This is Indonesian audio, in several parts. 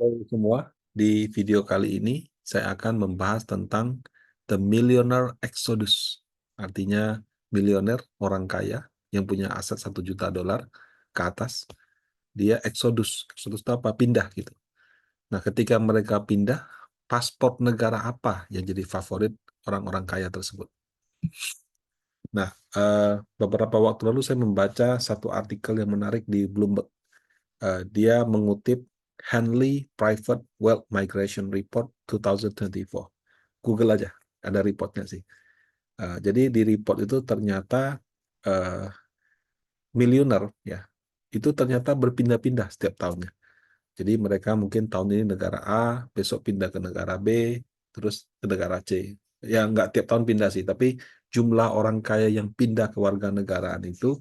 Halo semua, di video kali ini saya akan membahas tentang The Millionaire Exodus. Artinya milioner, orang kaya yang punya aset 1 juta dolar ke atas, dia exodus. Exodus itu apa? Pindah gitu. Nah, ketika mereka pindah, paspor negara apa yang jadi favorit orang-orang kaya tersebut? Nah, beberapa waktu lalu saya membaca satu artikel yang menarik di Bloomberg. Dia mengutip Henley Private Wealth Migration Report 2024. Google aja, ada reportnya sih. Jadi di report itu ternyata uh, miliuner ya, itu ternyata berpindah-pindah setiap tahunnya. Jadi mereka mungkin tahun ini negara A, besok pindah ke negara B, terus ke negara C. Ya nggak tiap tahun pindah sih, tapi jumlah orang kaya yang pindah ke warga negaraan itu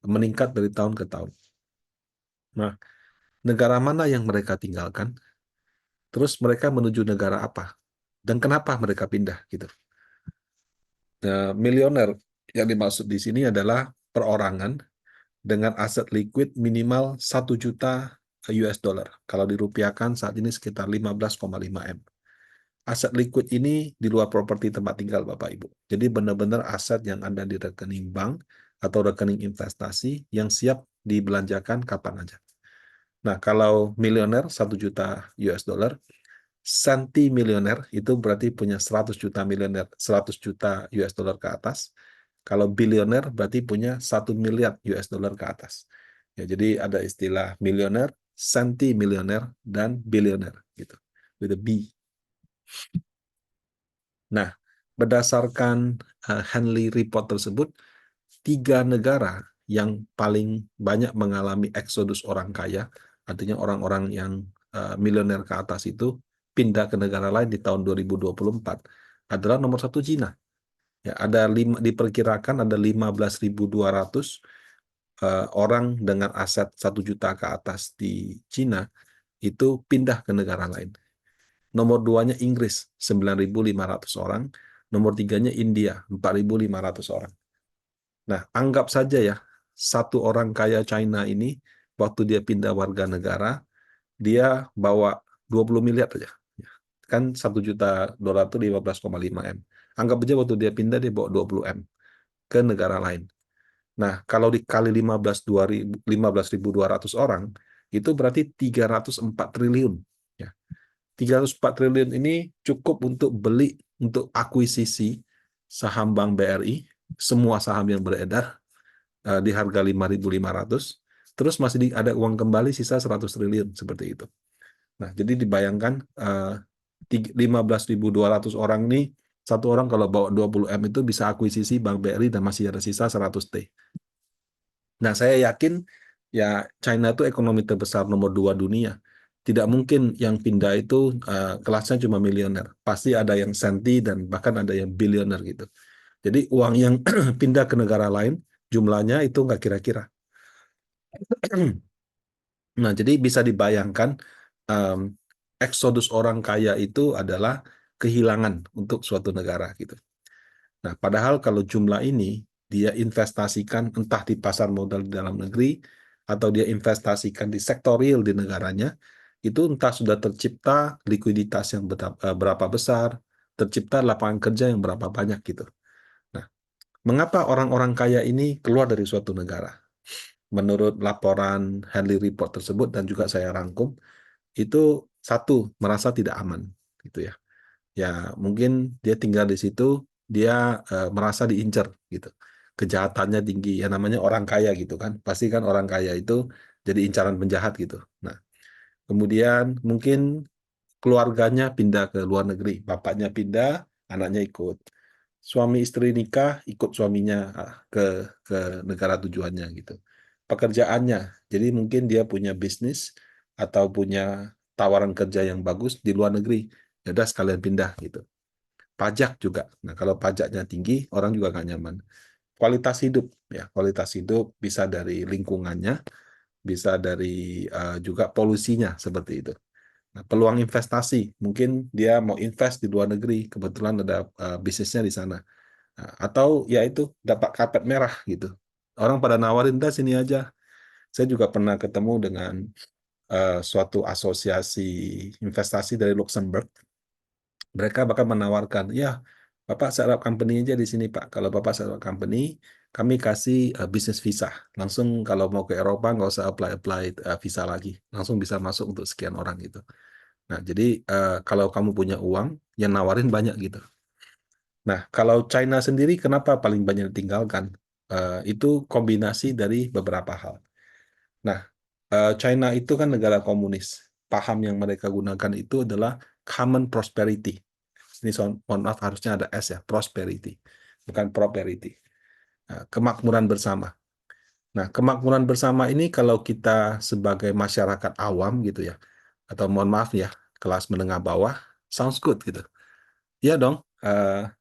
meningkat dari tahun ke tahun. Nah, negara mana yang mereka tinggalkan? Terus mereka menuju negara apa? Dan kenapa mereka pindah gitu? Nah, milioner yang dimaksud di sini adalah perorangan dengan aset liquid minimal 1 juta US dollar. Kalau dirupiahkan saat ini sekitar 15,5 M. Aset liquid ini di luar properti tempat tinggal Bapak Ibu. Jadi benar-benar aset yang ada di rekening bank atau rekening investasi yang siap dibelanjakan kapan aja. Nah, kalau milioner 1 juta US dollar, senti milioner itu berarti punya 100 juta milioner, 100 juta US dollar ke atas. Kalau bilioner berarti punya 1 miliar US dollar ke atas. Ya, jadi ada istilah milioner, senti milioner, dan bilioner gitu. With a B. Nah, berdasarkan Henley Report tersebut, 3 negara yang paling banyak mengalami eksodus orang kaya, artinya orang-orang yang milioner ke atas itu pindah ke negara lain di tahun 2024 adalah nomor satu Cina. Ya, diperkirakan ada 15.200 orang dengan aset 1 juta ke atas di Cina itu pindah ke negara lain. Nomor duanya Inggris, 9.500 orang. Nomor tiganya India, 4.500 orang. Nah, anggap saja ya, satu orang kaya China ini, waktu dia pindah warga negara, dia bawa 20 miliar aja. Kan 1 juta dolar itu 15,5 M. Anggap aja waktu dia pindah, dia bawa 20 M ke negara lain. Nah, kalau dikali 15.200 orang, itu berarti 304 triliun. Ya. 304 triliun ini cukup untuk beli, untuk akuisisi saham Bank BRI, semua saham yang beredar, di harga 5.500, terus masih ada uang kembali sisa 100 triliun, seperti itu. Nah, jadi dibayangkan 15.200 orang ini, satu orang kalau bawa 20 M itu bisa akuisisi Bank BRI dan masih ada sisa 100 T. Nah, saya yakin ya China itu ekonomi terbesar nomor 2 dunia. Tidak mungkin yang pindah itu kelasnya cuma milioner. Pasti ada yang senti dan bahkan ada yang bilioner gitu. Jadi uang yang pindah ke negara lain jumlahnya itu nggak kira-kira. Nah, jadi bisa dibayangkan um, eksodus orang kaya itu adalah kehilangan untuk suatu negara gitu. Nah, padahal kalau jumlah ini dia investasikan entah di pasar modal di dalam negeri atau dia investasikan di sektor real di negaranya, itu entah sudah tercipta likuiditas yang berapa besar, tercipta lapangan kerja yang berapa banyak gitu. Nah, mengapa orang-orang kaya ini keluar dari suatu negara? Menurut laporan Henley Report tersebut dan juga saya rangkum, itu satu, merasa tidak aman gitu ya. Ya, mungkin dia tinggal di situ, dia merasa diincar gitu. Kejahatannya tinggi, ya namanya orang kaya gitu kan. Pasti kan orang kaya itu jadi incaran penjahat gitu. Nah, kemudian mungkin keluarganya pindah ke luar negeri, bapaknya pindah, anaknya ikut. Suami istri nikah, ikut suaminya ke negara tujuannya gitu. Pekerjaannya, jadi mungkin dia punya bisnis atau punya tawaran kerja yang bagus di luar negeri, ya udah sekalian pindah gitu. Pajak juga, nah kalau pajaknya tinggi, orang juga nggak nyaman. Kualitas hidup, ya kualitas hidup bisa dari lingkungannya, bisa dari juga polusinya seperti itu. Nah, peluang investasi, mungkin dia mau invest di luar negeri, kebetulan ada bisnisnya di sana. Nah, atau ya itu dapat karpet merah gitu. Orang pada nawarin, dah sini aja. Saya juga pernah ketemu dengan suatu asosiasi investasi dari Luxembourg, mereka bakal menawarkan, ya Bapak set up company aja di sini Pak. Kalau Bapak set up company, kami kasih bisnis visa. Langsung kalau mau ke Eropa nggak usah apply visa lagi, langsung bisa masuk untuk sekian orang gitu. Nah jadi kalau kamu punya uang, yang nawarin banyak gitu. Nah kalau China sendiri kenapa paling banyak ditinggalkan? Itu kombinasi dari beberapa hal. Nah, China itu kan negara komunis. Paham yang mereka gunakan itu adalah common prosperity. Ini mohon maaf harusnya ada S ya, prosperity, bukan prosperity. Nah, kemakmuran bersama. Nah, kemakmuran bersama ini kalau kita sebagai masyarakat awam gitu ya, atau mohon maaf ya, kelas menengah bawah, sounds good gitu. Iya dong,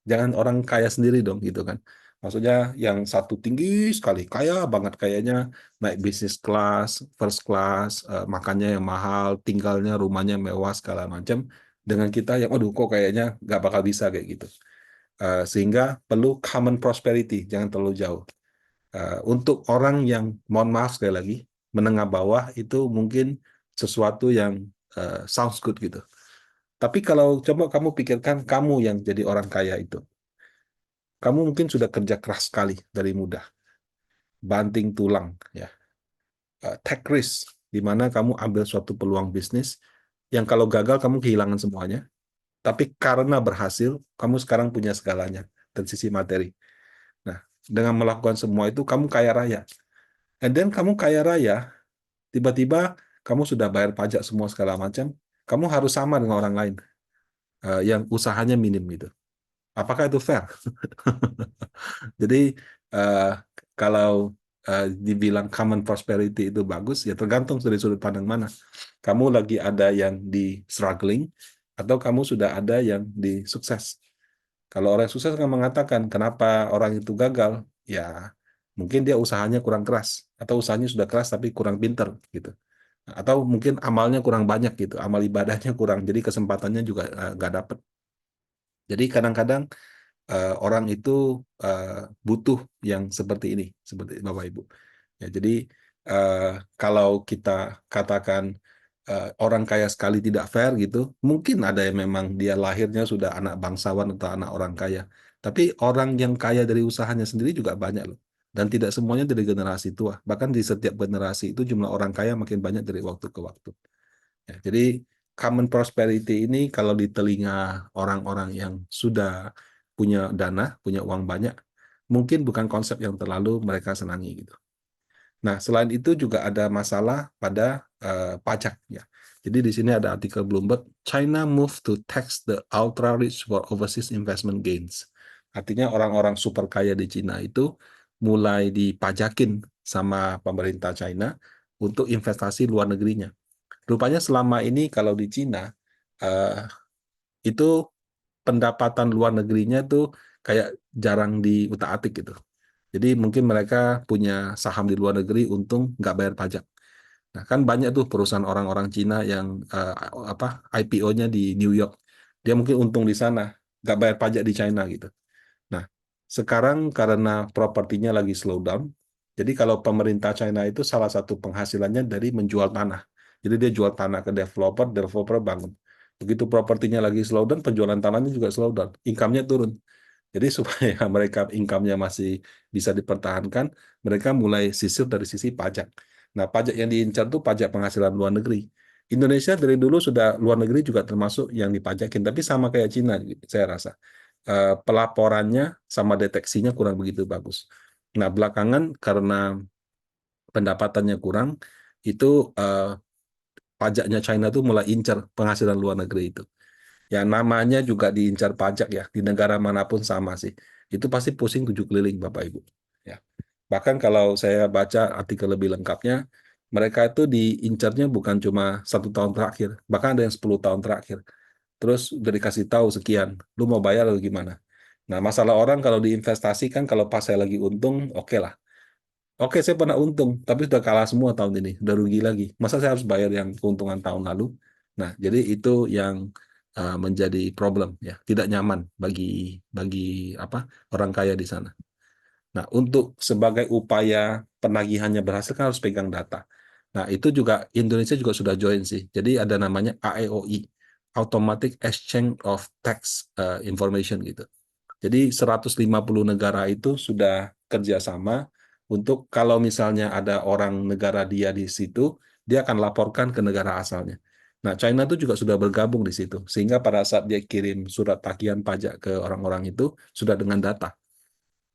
jangan orang kaya sendiri dong gitu kan. Maksudnya yang satu tinggi sekali, kaya banget kayaknya, naik bisnis kelas, first class, makannya yang mahal, tinggalnya rumahnya mewah segala macam. Dengan kita yang, aduh kok kayaknya nggak bakal bisa kayak gitu. Sehingga perlu common prosperity, jangan terlalu jauh. Untuk orang yang, mohon maaf sekali lagi, menengah bawah itu mungkin sesuatu yang sounds good gitu. Tapi kalau coba kamu pikirkan kamu yang jadi orang kaya itu, kamu mungkin sudah kerja keras sekali dari muda, banting tulang, ya, take risk, di mana kamu ambil suatu peluang bisnis yang kalau gagal kamu kehilangan semuanya, tapi karena berhasil, kamu sekarang punya segalanya dari sisi materi. Nah, dengan melakukan semua itu kamu kaya raya. And then kamu kaya raya, tiba-tiba kamu sudah bayar pajak semua segala macam, kamu harus sama dengan orang lain yang usahanya minim gitu. Apakah itu fair? Jadi eh, kalau dibilang common prosperity itu bagus, ya tergantung dari sudut pandang mana. Kamu lagi ada yang di struggling, atau kamu sudah ada yang di sukses. Kalau orang sukses kan mengatakan, kenapa orang itu gagal? Ya, mungkin dia usahanya kurang keras, atau usahanya sudah keras tapi kurang pinter gitu. Atau mungkin amalnya kurang banyak gitu, amal ibadahnya kurang, jadi kesempatannya juga nggak dapet. Jadi kadang-kadang orang itu uh, butuh yang seperti ini, seperti Bapak Ibu. Ya, jadi uh, kalau kita katakan orang kaya sekali tidak fair gitu, mungkin ada yang memang dia lahirnya sudah anak bangsawan atau anak orang kaya. Tapi orang yang kaya dari usahanya sendiri juga banyak loh. Dan tidak semuanya dari generasi tua. Bahkan di setiap generasi itu jumlah orang kaya makin banyak dari waktu ke waktu. Ya, jadi common prosperity ini kalau di telinga orang-orang yang sudah punya dana, punya uang banyak, mungkin bukan konsep yang terlalu mereka senangi gitu. Nah, selain itu juga ada masalah pada pajak ya. Jadi di sini ada artikel Bloomberg, China move to tax the ultra rich for overseas investment gains. Artinya orang-orang super kaya di Cina itu mulai dipajakin sama pemerintah China untuk investasi luar negerinya. Rupanya selama ini kalau di Cina eh, itu pendapatan luar negerinya tuh kayak jarang diutak-atik gitu. Jadi mungkin mereka punya saham di luar negeri untung nggak bayar pajak. Nah kan banyak tuh perusahaan orang-orang Cina yang apa IPO-nya di New York. Dia mungkin untung di sana, nggak bayar pajak di China gitu. Nah, sekarang karena propertinya lagi slow down, jadi kalau pemerintah China itu salah satu penghasilannya dari menjual tanah. Jadi dia jual tanah ke developer, developer bangun. Begitu propertinya lagi slow down, penjualan tanahnya juga slow down, income-nya turun. Jadi supaya mereka income-nya masih bisa dipertahankan, mereka mulai sisir dari sisi pajak. Nah, pajak yang diincar itu pajak penghasilan luar negeri. Indonesia dari dulu sudah luar negeri juga termasuk yang dipajakin, tapi sama kayak Cina, saya rasa. Pelaporannya sama deteksinya kurang begitu bagus. Nah, belakangan karena pendapatannya kurang, itu pajaknya China tuh mulai incar penghasilan luar negeri itu. Ya namanya juga diincar pajak ya, di negara manapun sama sih. Itu pasti pusing tujuh keliling Bapak Ibu. Ya. Bahkan kalau saya baca artikel lebih lengkapnya, mereka itu diincarnya bukan cuma 1 tahun terakhir, bahkan ada yang 10 tahun terakhir. Terus udah dikasih tahu sekian, lu mau bayar atau gimana? Nah, masalah orang kalau diinvestasi kan kalau pas saya lagi untung, oke lah. Oke, saya pernah untung, tapi sudah kalah semua tahun ini, udah rugi lagi. Masa saya harus bayar yang keuntungan tahun lalu? Nah, jadi itu yang menjadi problem ya, tidak nyaman bagi bagi apa orang kaya di sana. Nah, untuk sebagai upaya penagihannya berhasil kan harus pegang data. Nah, itu juga Indonesia juga sudah join sih. Jadi ada namanya AEOI, Automatic Exchange of Tax Information gitu. Jadi 150 negara itu sudah kerjasama untuk kalau misalnya ada orang negara dia di situ, dia akan laporkan ke negara asalnya. Nah, China itu juga sudah bergabung di situ, sehingga pada saat dia kirim surat tagihan pajak ke orang-orang itu sudah dengan data.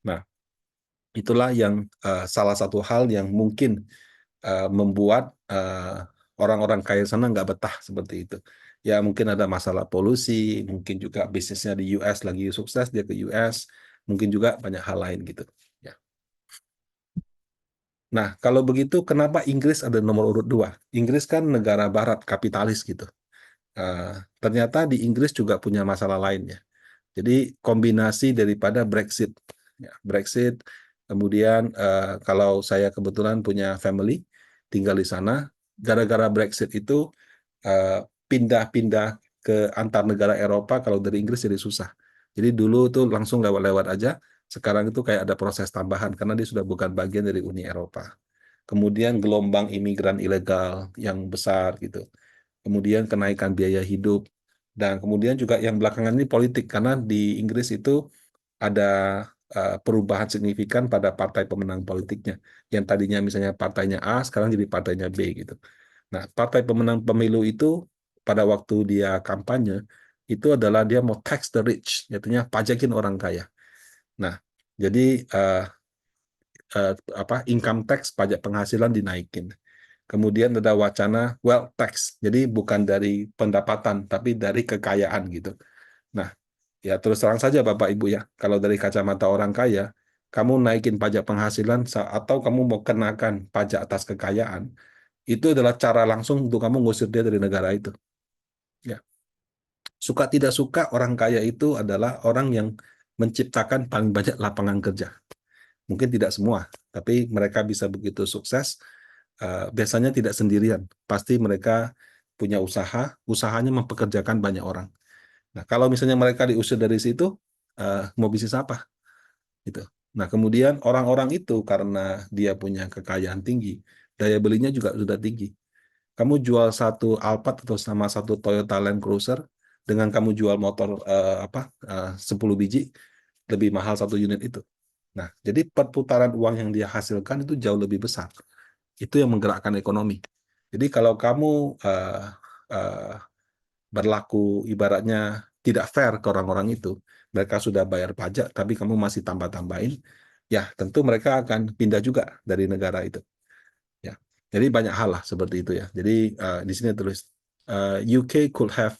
Nah, itulah yang salah satu hal yang mungkin membuat orang-orang kaya sana nggak betah seperti itu. Ya mungkin ada masalah polusi, mungkin juga bisnisnya di US lagi sukses, dia ke US, mungkin juga banyak hal lain gitu. Ya. Nah, kalau begitu kenapa Inggris ada nomor urut 2? Inggris kan negara barat, kapitalis gitu. Ternyata di Inggris juga punya masalah lainnya. Jadi kombinasi daripada Brexit. Ya, Brexit, kemudian kalau saya kebetulan punya family tinggal di sana, gara-gara Brexit itu eh, pindah-pindah ke antar negara Eropa kalau dari Inggris jadi susah. Jadi dulu tuh langsung lewat-lewat aja, sekarang itu kayak ada proses tambahan karena dia sudah bukan bagian dari Uni Eropa. Kemudian gelombang imigran ilegal yang besar gitu. Kemudian kenaikan biaya hidup, dan kemudian juga yang belakangan ini politik, karena di Inggris itu ada perubahan signifikan pada partai pemenang politiknya. Yang tadinya misalnya partainya A, sekarang jadi partainya B gitu. Nah, partai pemenang pemilu itu pada waktu dia kampanye, itu adalah dia mau tax the rich, artinya pajakin orang kaya. Nah, jadi apa income tax, pajak penghasilan dinaikin. Kemudian ada wacana wealth tax, jadi bukan dari pendapatan, tapi dari kekayaan gitu. Nah, ya terus terang saja Bapak Ibu ya, kalau dari kacamata orang kaya, kamu naikin pajak penghasilan atau kamu mau kenakan pajak atas kekayaan, itu adalah cara langsung untuk kamu ngusir dia dari negara itu. Ya, suka tidak suka orang kaya itu adalah orang yang menciptakan paling banyak lapangan kerja. Mungkin tidak semua, tapi mereka bisa begitu sukses. Biasanya tidak sendirian, pasti mereka punya usaha, usahanya mempekerjakan banyak orang. Nah, kalau misalnya mereka diusir dari situ, mau bisnis apa? Gitu. Nah, kemudian orang-orang itu karena dia punya kekayaan tinggi, daya belinya juga sudah tinggi. Kamu jual satu Alphard atau sama satu Toyota Land Cruiser, dengan kamu jual motor 10 biji, lebih mahal satu unit itu. Nah, jadi perputaran uang yang dia hasilkan itu jauh lebih besar. Itu yang menggerakkan ekonomi. Jadi kalau kamu uh, uh, berlaku ibaratnya tidak fair ke orang-orang itu, mereka sudah bayar pajak, tapi kamu masih tambah-tambahin, ya tentu mereka akan pindah juga dari negara itu. Ya, jadi banyak hal lah seperti itu ya. Jadi di sini tulis UK could have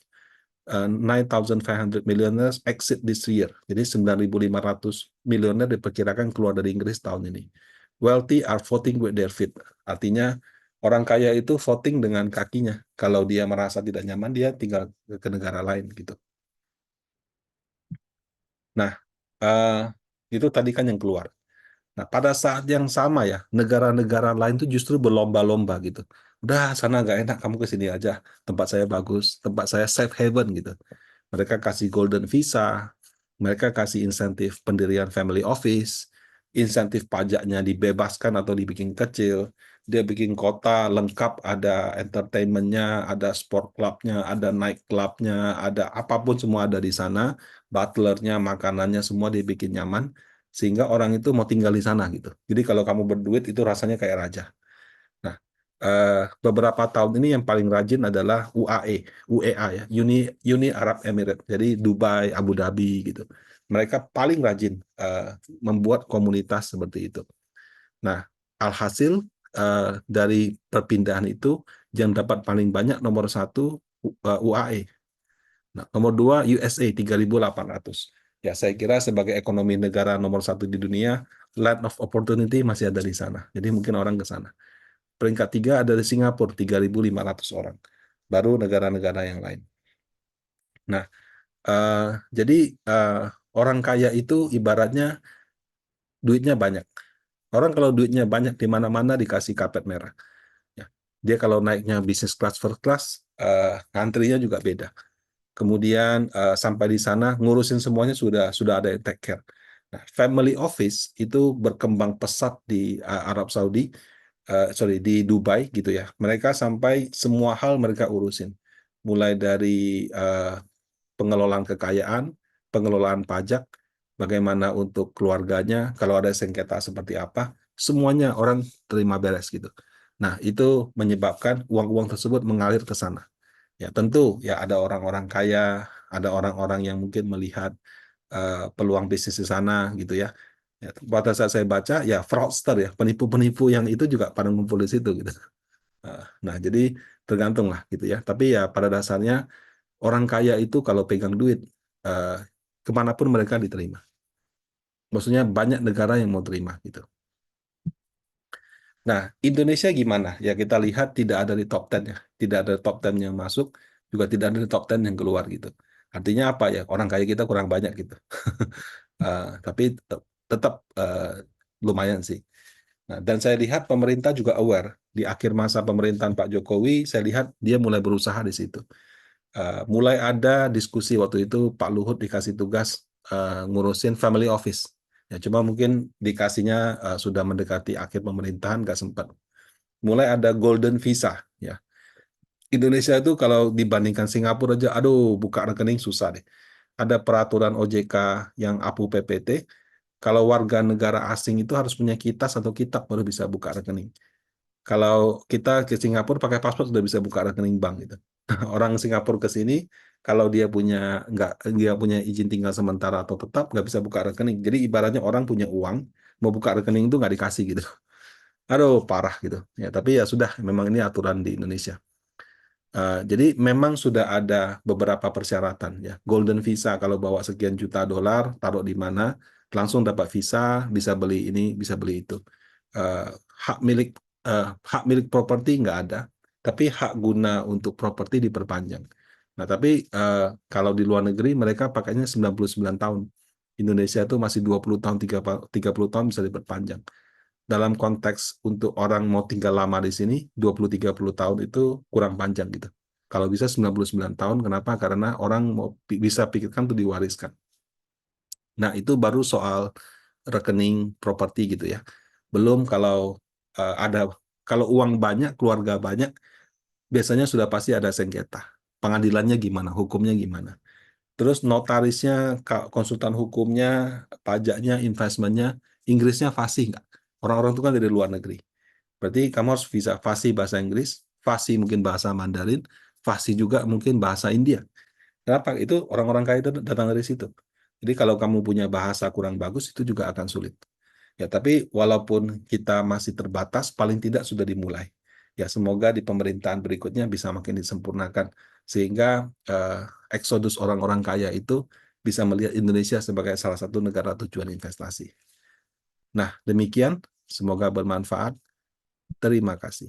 9.500 millionaires exit this year. Jadi 9.500 milioner diperkirakan keluar dari Inggris tahun ini. Wealthy are voting with their feet. Artinya orang kaya itu voting dengan kakinya. Kalau dia merasa tidak nyaman, dia tinggal ke negara lain gitu. Nah, uh, itu tadi kan yang keluar. Nah, pada saat yang sama ya, negara-negara lain tuh justru berlomba-lomba gitu. Udah, sana nggak enak, kamu ke sini aja. Tempat saya bagus, tempat saya safe haven gitu. Mereka kasih golden visa, mereka kasih insentif pendirian family office, insentif pajaknya dibebaskan atau dibikin kecil. Dia bikin kota lengkap, ada entertainmentnya, ada sport clubnya, ada night clubnya, ada apapun semua ada di sana. Butlernya, makanannya semua dibikin nyaman, sehingga orang itu mau tinggal di sana gitu. Jadi kalau kamu berduit itu rasanya kayak raja. Nah, beberapa tahun ini yang paling rajin adalah UAE, UEA ya, Uni Arab Emirates. Jadi Dubai, Abu Dhabi gitu. Mereka paling rajin membuat komunitas seperti itu. Nah, alhasil dari perpindahan itu yang dapat paling banyak nomor satu UAE. Nah, nomor dua USA 3.800. Ya, saya kira sebagai ekonomi negara nomor satu di dunia, land of opportunity masih ada di sana. Jadi mungkin orang ke sana. Peringkat tiga ada di Singapura, 3.500 orang. Baru negara-negara yang lain. Nah, uh, jadi uh, orang kaya itu ibaratnya duitnya banyak. Orang kalau duitnya banyak di mana-mana dikasih karpet merah. Ya. Dia kalau naiknya bisnis class first class, antrinya juga beda. Kemudian sampai di sana ngurusin semuanya sudah ada yang take care. Nah, family office itu berkembang pesat di Arab Saudi di Dubai gitu ya. Mereka sampai semua hal mereka urusin, mulai dari pengelolaan kekayaan, pengelolaan pajak, bagaimana untuk keluarganya, kalau ada sengketa seperti apa, semuanya orang terima beres gitu. Nah, itu menyebabkan uang-uang tersebut mengalir ke sana. Ya, tentu ya ada orang-orang kaya, ada orang-orang yang mungkin melihat peluang bisnis di sana gitu ya. Ya, pada saat saya baca ya fraudster ya, penipu-penipu yang itu juga pada ngumpul di situ gitu. Nah, jadi tergantung lah gitu ya. Tapi ya pada dasarnya orang kaya itu kalau pegang duit eh, kemanapun mereka diterima. Maksudnya banyak negara yang mau terima gitu. Nah, Indonesia gimana? Ya kita lihat tidak ada di top 10 ya. Tidak ada top 10 yang masuk, juga tidak ada di top 10 yang keluar gitu. Artinya apa ya? Orang kaya kita kurang banyak gitu. Tapi tetap lumayan sih. Nah, dan saya lihat pemerintah juga aware. Di akhir masa pemerintahan Pak Jokowi, saya lihat dia mulai berusaha di situ. Mulai ada diskusi waktu itu Pak Luhut dikasih tugas ngurusin family office. Ya, cuma mungkin dikasihnya sudah mendekati akhir pemerintahan nggak sempat. Mulai ada golden visa. Ya, Indonesia itu kalau dibandingkan Singapura aja, aduh buka rekening susah deh. Ada peraturan OJK yang APU PPT. Kalau warga negara asing itu harus punya kitas atau kitab baru bisa buka rekening. Kalau kita ke Singapura pakai paspor sudah bisa buka rekening bank gitu. Orang Singapura ke sini kalau dia punya izin tinggal sementara atau tetap nggak bisa buka rekening. Jadi ibaratnya orang punya uang mau buka rekening itu nggak dikasih gitu. Aduh parah gitu. Ya tapi ya sudah memang ini aturan di Indonesia. Jadi memang sudah ada beberapa persyaratan ya. Golden visa kalau bawa sekian juta dolar, taruh di mana, langsung dapat visa, bisa beli ini, bisa beli itu. Eh, hak milik hak milik properti nggak ada, tapi hak guna untuk properti diperpanjang. Nah, tapi kalau di luar negeri mereka pakainya 99 tahun. Indonesia itu masih 20 tahun, 30 tahun bisa diperpanjang. Dalam konteks untuk orang mau tinggal lama di sini, 20-30 tahun itu kurang panjang gitu. Kalau bisa 99 tahun, kenapa? Karena orang mau bisa pikirkan itu diwariskan. Nah, itu baru soal rekening properti gitu ya. Belum kalau ada kalau uang banyak, keluarga banyak, biasanya sudah pasti ada sengketa. Pengadilannya gimana, hukumnya gimana. Terus notarisnya, konsultan hukumnya, pajaknya, investmentnya, Inggrisnya fasih nggak? Orang-orang itu kan dari luar negeri. Berarti kamu harus bisa fasih bahasa Inggris, fasih mungkin bahasa Mandarin, fasih juga mungkin bahasa India. Kenapa? Itu orang-orang kaya itu datang dari situ. Jadi kalau kamu punya bahasa kurang bagus, itu juga akan sulit. Ya, tapi walaupun kita masih terbatas, paling tidak sudah dimulai. Ya, semoga di pemerintahan berikutnya bisa makin disempurnakan sehingga eksodus orang-orang kaya itu bisa melihat Indonesia sebagai salah satu negara tujuan investasi. Nah, demikian. Semoga bermanfaat. Terima kasih.